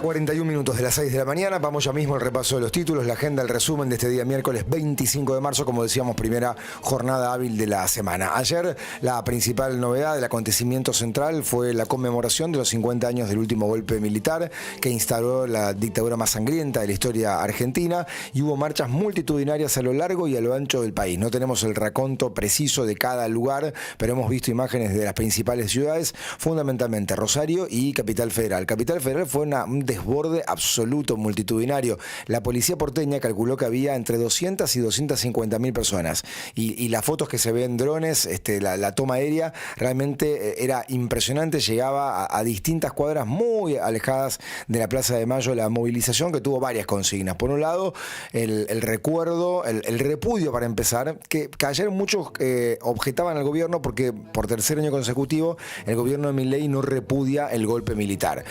41 minutos de las 6 de la mañana, vamos ya mismo al repaso de los títulos, la agenda, el resumen de este día miércoles 25 de marzo, como decíamos, primera jornada hábil de la semana. Ayer la principal novedad del acontecimiento central fue la conmemoración de los 50 años del último golpe militar que instaló la dictadura más sangrienta de la historia argentina, y hubo marchas multitudinarias a lo largo y a lo ancho del país. No tenemos el raconto preciso de cada lugar, pero hemos visto imágenes de las principales ciudades, fundamentalmente Rosario y Capital Federal. Capital Federal fue un desborde absoluto, multitudinario. La policía porteña calculó que había entre 200 y 250.000 personas. Y las fotos que se ven en drones, la toma aérea, realmente era impresionante. Llegaba a distintas cuadras muy alejadas de la Plaza de Mayo la movilización, que tuvo varias consignas. Por un lado, el recuerdo, el repudio, para empezar, que ayer muchos objetaban al gobierno porque por tercer año consecutivo el gobierno de Milei no repudia el golpe militar.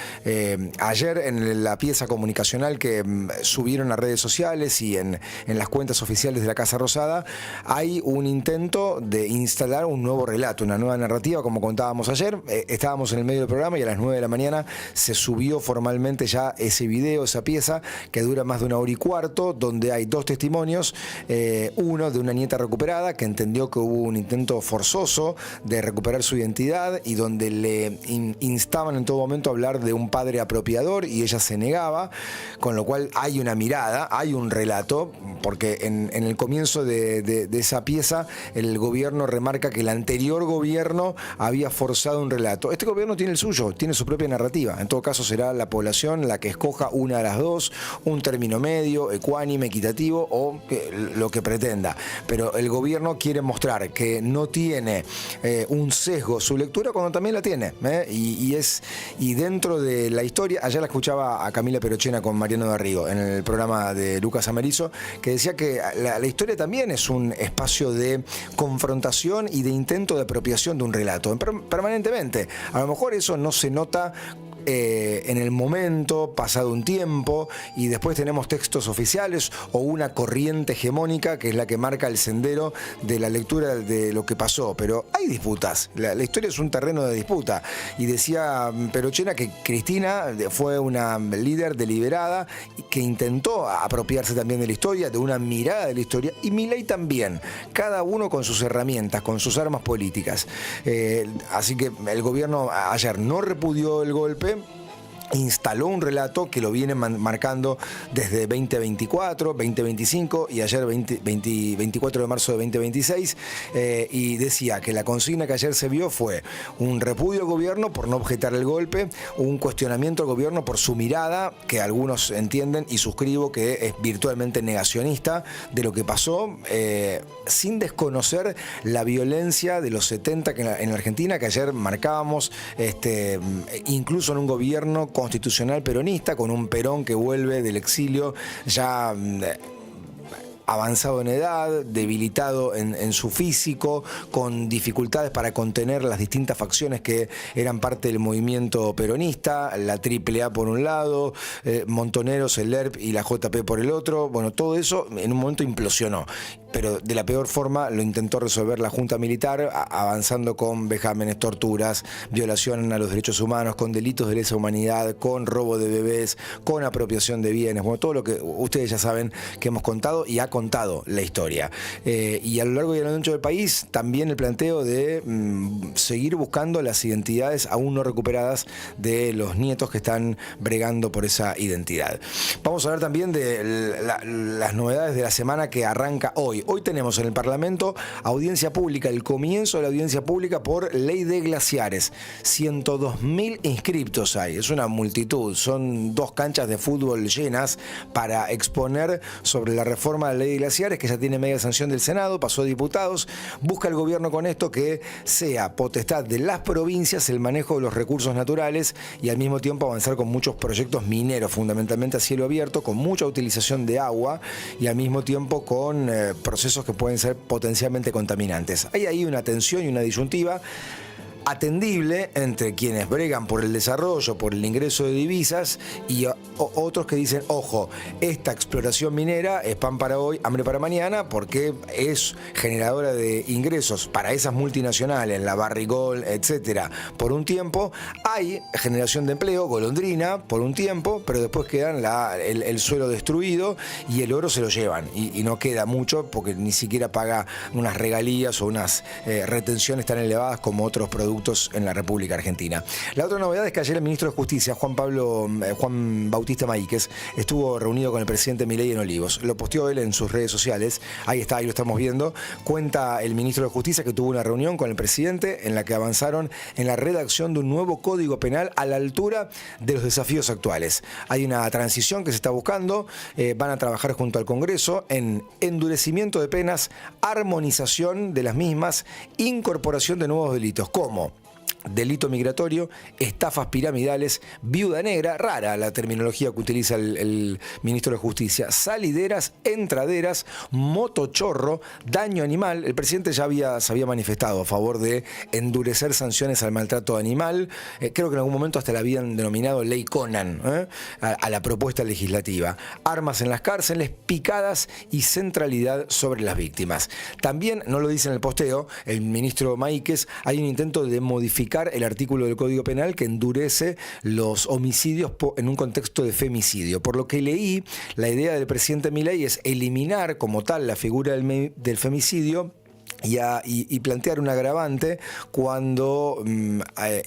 Ayer en la pieza comunicacional que subieron a redes sociales y en las cuentas oficiales de la Casa Rosada, hay un intento de instalar un nuevo relato, una nueva narrativa, como contábamos ayer. Estábamos en el medio del programa y a las 9 de la mañana se subió formalmente ya ese video, esa pieza, que dura más de 1 hora y cuarto, donde hay dos testimonios, uno de una nieta recuperada que entendió que hubo un intento forzoso de recuperar su identidad y donde le instaban en todo momento a hablar de un padre apropiador y ella se negaba, con lo cual hay una mirada, hay un relato, porque en el comienzo de esa pieza el gobierno remarca que el anterior gobierno había forzado un relato. Este gobierno tiene el suyo, tiene su propia narrativa. En todo caso será la población la que escoja una de las dos, un término medio, ecuánime, equitativo o lo que pretenda. Pero el gobierno quiere mostrar que no tiene un sesgo su lectura cuando también la tiene. Y dentro de la historia, ayer la escuchaba a Camila Perochena con Mariano Darrigo en el programa de Lucas Amerizo, que decía que la historia también es un espacio de confrontación y de intento de apropiación de un relato permanentemente. A lo mejor eso no se nota en el momento, pasado un tiempo, y después tenemos textos oficiales o una corriente hegemónica que es la que marca el sendero de la lectura de lo que pasó. Pero hay disputas, la historia es un terreno de disputa, y decía Perochena que Cristina fue una líder deliberada que intentó apropiarse también de la historia, de una mirada de la historia, y Milei también, cada uno con sus herramientas, con sus armas políticas. Así que el gobierno ayer no repudió el golpe, instaló un relato que lo viene marcando desde 2024, 2025 y ayer 24 de marzo de 2026, y decía que la consigna que ayer se vio fue un repudio al gobierno por no objetar el golpe, un cuestionamiento al gobierno por su mirada, que algunos entienden y suscribo que es virtualmente negacionista de lo que pasó, sin desconocer la violencia de los 70 en la Argentina, que ayer marcábamos, incluso en un gobierno constitucional peronista, con un Perón que vuelve del exilio ya avanzado en edad, debilitado en su físico, con dificultades para contener las distintas facciones que eran parte del movimiento peronista, la AAA por un lado, Montoneros, el ERP y la JP por el otro. Bueno, todo eso en un momento implosionó, pero de la peor forma lo intentó resolver la Junta Militar, avanzando con vejámenes, torturas, violación a los derechos humanos, con delitos de lesa humanidad, con robo de bebés, con apropiación de bienes, bueno, todo lo que ustedes ya saben que hemos contado y ha contado la historia. Y a lo largo y a lo ancho del país también el planteo de seguir buscando las identidades aún no recuperadas de los nietos que están bregando por esa identidad. Vamos a hablar también de las novedades de la semana que arranca hoy. Hoy tenemos en el Parlamento audiencia pública, el comienzo de la audiencia pública por ley de glaciares. 102.000 inscriptos hay, es una multitud, son 2 canchas de fútbol llenas para exponer sobre la reforma de la ley de glaciares, que ya tiene media sanción del Senado, pasó a diputados. Busca el gobierno con esto que sea potestad de las provincias el manejo de los recursos naturales y al mismo tiempo avanzar con muchos proyectos mineros, fundamentalmente a cielo abierto, con mucha utilización de agua y al mismo tiempo con procesos que pueden ser potencialmente contaminantes. Hay ahí una tensión y una disyuntiva. atendible entre quienes bregan por el desarrollo, por el ingreso de divisas y otros que dicen, ojo, esta exploración minera es pan para hoy, hambre para mañana, porque es generadora de ingresos para esas multinacionales, la Barrick, etcétera, por un tiempo. Hay generación de empleo, golondrina, por un tiempo, pero después quedan el suelo destruido y el oro se lo llevan y no queda mucho porque ni siquiera paga unas regalías o unas retenciones tan elevadas como otros productos en la República Argentina. La otra novedad es que ayer el ministro de Justicia, Juan Bautista Maíquez, estuvo reunido con el presidente Milei en Olivos. Lo posteó él en sus redes sociales. Ahí está, ahí lo estamos viendo. Cuenta el ministro de Justicia que tuvo una reunión con el presidente en la que avanzaron en la redacción de un nuevo código penal a la altura de los desafíos actuales. Hay una transición que se está buscando. Van a trabajar junto al Congreso en endurecimiento de penas, armonización de las mismas, incorporación de nuevos delitos, como delito migratorio, estafas piramidales, viuda negra, rara la terminología que utiliza el ministro de Justicia, salideras, entraderas, motochorro, daño animal. El presidente ya se había manifestado a favor de endurecer sanciones al maltrato animal. Creo que en algún momento hasta la habían denominado ley Conan, a la propuesta legislativa. Armas en las cárceles, picadas y centralidad sobre las víctimas. También, no lo dice en el posteo, el ministro Maíquez, hay un intento de modificar el artículo del Código Penal que endurece los homicidios en un contexto de femicidio. Por lo que leí, la idea del presidente Milei es eliminar como tal la figura del femicidio y plantear un agravante cuando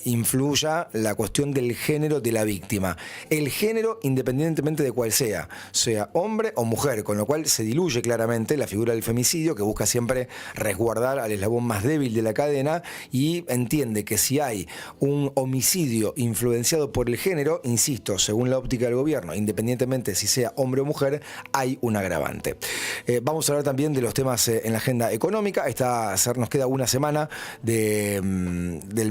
influya la cuestión del género de la víctima. El género, independientemente de cuál sea hombre o mujer, con lo cual se diluye claramente la figura del femicidio, que busca siempre resguardar al eslabón más débil de la cadena, y entiende que si hay un homicidio influenciado por el género, insisto, según la óptica del gobierno, independientemente si sea hombre o mujer, hay un agravante. Vamos a hablar también de los temas en la agenda económica. Nos queda una semana del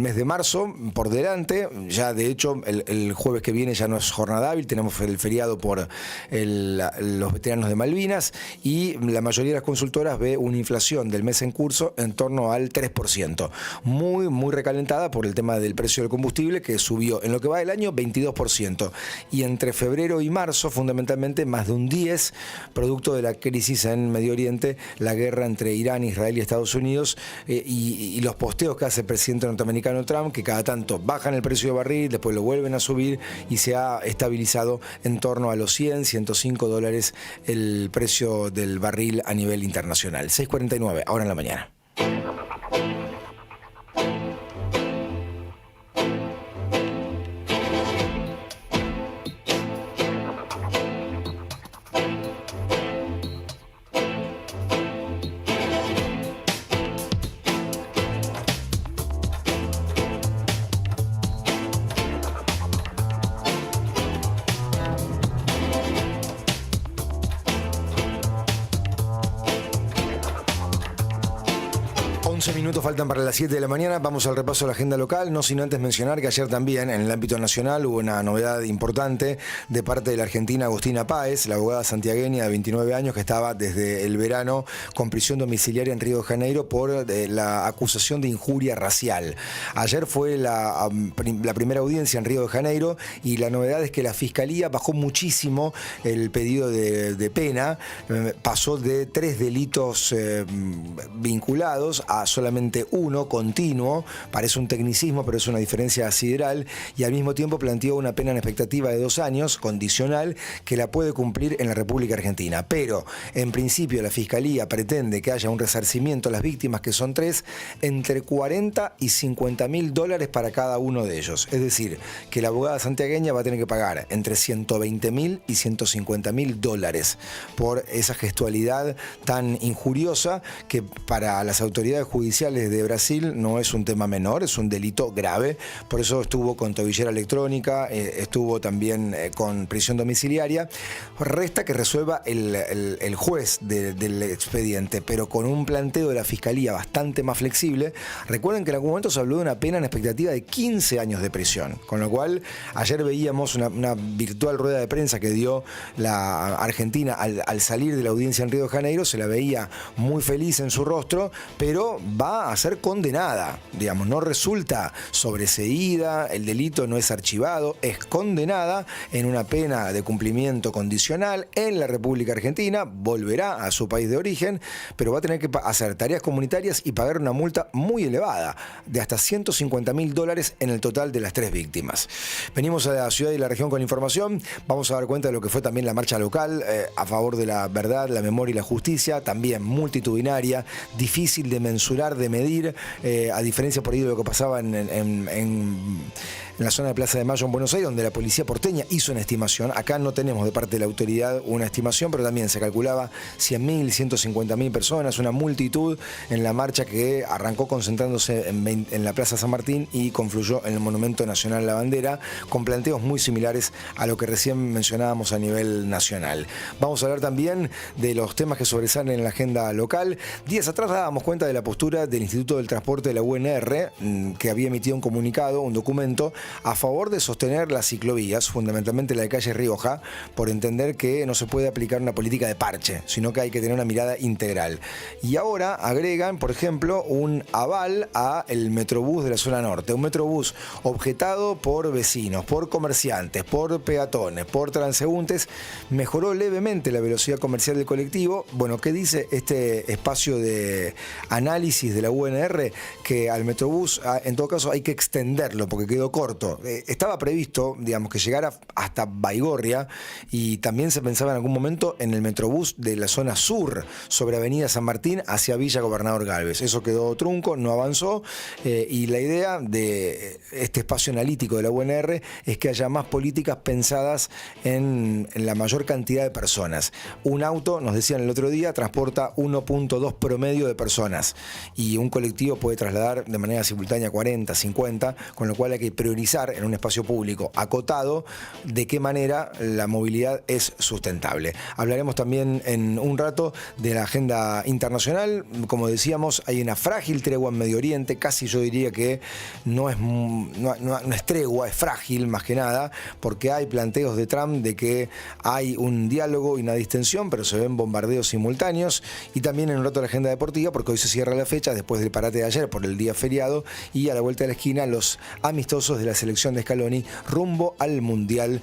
mes de marzo por delante. Ya de hecho el jueves que viene ya no es jornada hábil, tenemos el feriado por los veteranos de Malvinas, y la mayoría de las consultoras ve una inflación del mes en curso en torno al 3%, muy recalentada por el tema del precio del combustible, que subió en lo que va del año 22%, y entre febrero y marzo fundamentalmente más de un 10%, producto de la crisis en Medio Oriente, la guerra entre Irán, Israel y Estados Unidos, y los posteos que hace el presidente norteamericano Trump, que cada tanto bajan el precio de barril, después lo vuelven a subir, y se ha estabilizado en torno a los 100, 105 dólares el precio del barril a nivel internacional. 6:49, ahora en la mañana. Minutos faltan para las 7 de la mañana. Vamos al repaso de la agenda local, no sin antes mencionar que ayer también en el ámbito nacional hubo una novedad importante de parte de la argentina Agustina Páez, la abogada santiagueña de 29 años que estaba desde el verano con prisión domiciliaria en Río de Janeiro por la acusación de injuria racial. Ayer fue la primera audiencia en Río de Janeiro, y la novedad es que la Fiscalía bajó muchísimo el pedido de pena, pasó de 3 delitos vinculados a solamente uno continuo. Parece un tecnicismo, pero es una diferencia sideral, y al mismo tiempo planteó una pena en expectativa de 2 años, condicional, que la puede cumplir en la República Argentina. Pero, en principio, la Fiscalía pretende que haya un resarcimiento a las víctimas, que son 3, entre 40 y 50 mil dólares para cada uno de ellos. Es decir, que la abogada santiagueña va a tener que pagar entre 120 mil y 150 mil dólares por esa gestualidad tan injuriosa, que para las autoridades judiciales de Brasil no es un tema menor, es un delito grave. Por eso estuvo con tobillera electrónica, estuvo también con prisión domiciliaria. Resta que resuelva el juez del expediente, pero con un planteo de la Fiscalía bastante más flexible. Recuerden que en algún momento se habló de una pena en expectativa de 15 años de prisión, con lo cual ayer veíamos una virtual rueda de prensa que dio la Argentina al salir de la audiencia en Río de Janeiro. Se la veía muy feliz en su rostro, pero va a ser condenada, digamos, no resulta sobreseída, el delito no es archivado, es condenada en una pena de cumplimiento condicional en la República Argentina, volverá a su país de origen, pero va a tener que hacer tareas comunitarias y pagar una multa muy elevada, de hasta $150.000 en el total de las 3 víctimas. Venimos a la ciudad y la región con información, vamos a dar cuenta de lo que fue también la marcha local a favor de la verdad, la memoria y la justicia, también multitudinaria, difícil de mensurar, de medir, a diferencia por ahí de lo que pasaba en la zona de Plaza de Mayo en Buenos Aires, donde la policía porteña hizo una estimación. Acá no tenemos de parte de la autoridad una estimación, pero también se calculaba 100.000, 150.000 personas, una multitud en la marcha que arrancó concentrándose en la Plaza San Martín y confluyó en el Monumento Nacional a la Bandera, con planteos muy similares a lo que recién mencionábamos a nivel nacional. Vamos a hablar también de los temas que sobresalen en la agenda local. Días atrás dábamos cuenta de la postura del Instituto del Transporte de la UNR, que había emitido un comunicado, un documento, a favor de sostener las ciclovías, fundamentalmente la de calle Rioja, por entender que no se puede aplicar una política de parche, sino que hay que tener una mirada integral. Y ahora agregan, por ejemplo, un aval a el Metrobús de la zona norte, un Metrobús objetado por vecinos, por comerciantes, por peatones, por transeúntes, mejoró levemente la velocidad comercial del colectivo. Bueno, ¿qué dice este espacio de análisis de la UNR? Que al Metrobús, en todo caso, hay que extenderlo porque quedó corto. Estaba previsto, digamos, que llegara hasta Baigorria, y también se pensaba en algún momento en el Metrobús de la zona sur, sobre Avenida San Martín hacia Villa Gobernador Galvez. Eso quedó trunco, no avanzó, y la idea de este espacio analítico de la UNR es que haya más políticas pensadas en la mayor cantidad de personas. Un auto, nos decían el otro día, transporta 1.2 promedio de personas, y un colectivo puede trasladar de manera simultánea 40, 50, con lo cual hay que priorizar en un espacio público acotado de qué manera la movilidad es sustentable. Hablaremos también en un rato de la agenda internacional. Como decíamos, hay una frágil tregua en Medio Oriente, casi yo diría que no es tregua, es frágil más que nada, porque hay planteos de Trump de que hay un diálogo y una distensión, pero se ven bombardeos simultáneos. Y también en un rato la agenda deportiva, porque hoy se cierra la fecha después del parate de ayer por el día feriado, y a la vuelta de la esquina los amistosos de la selección de Scaloni rumbo al Mundial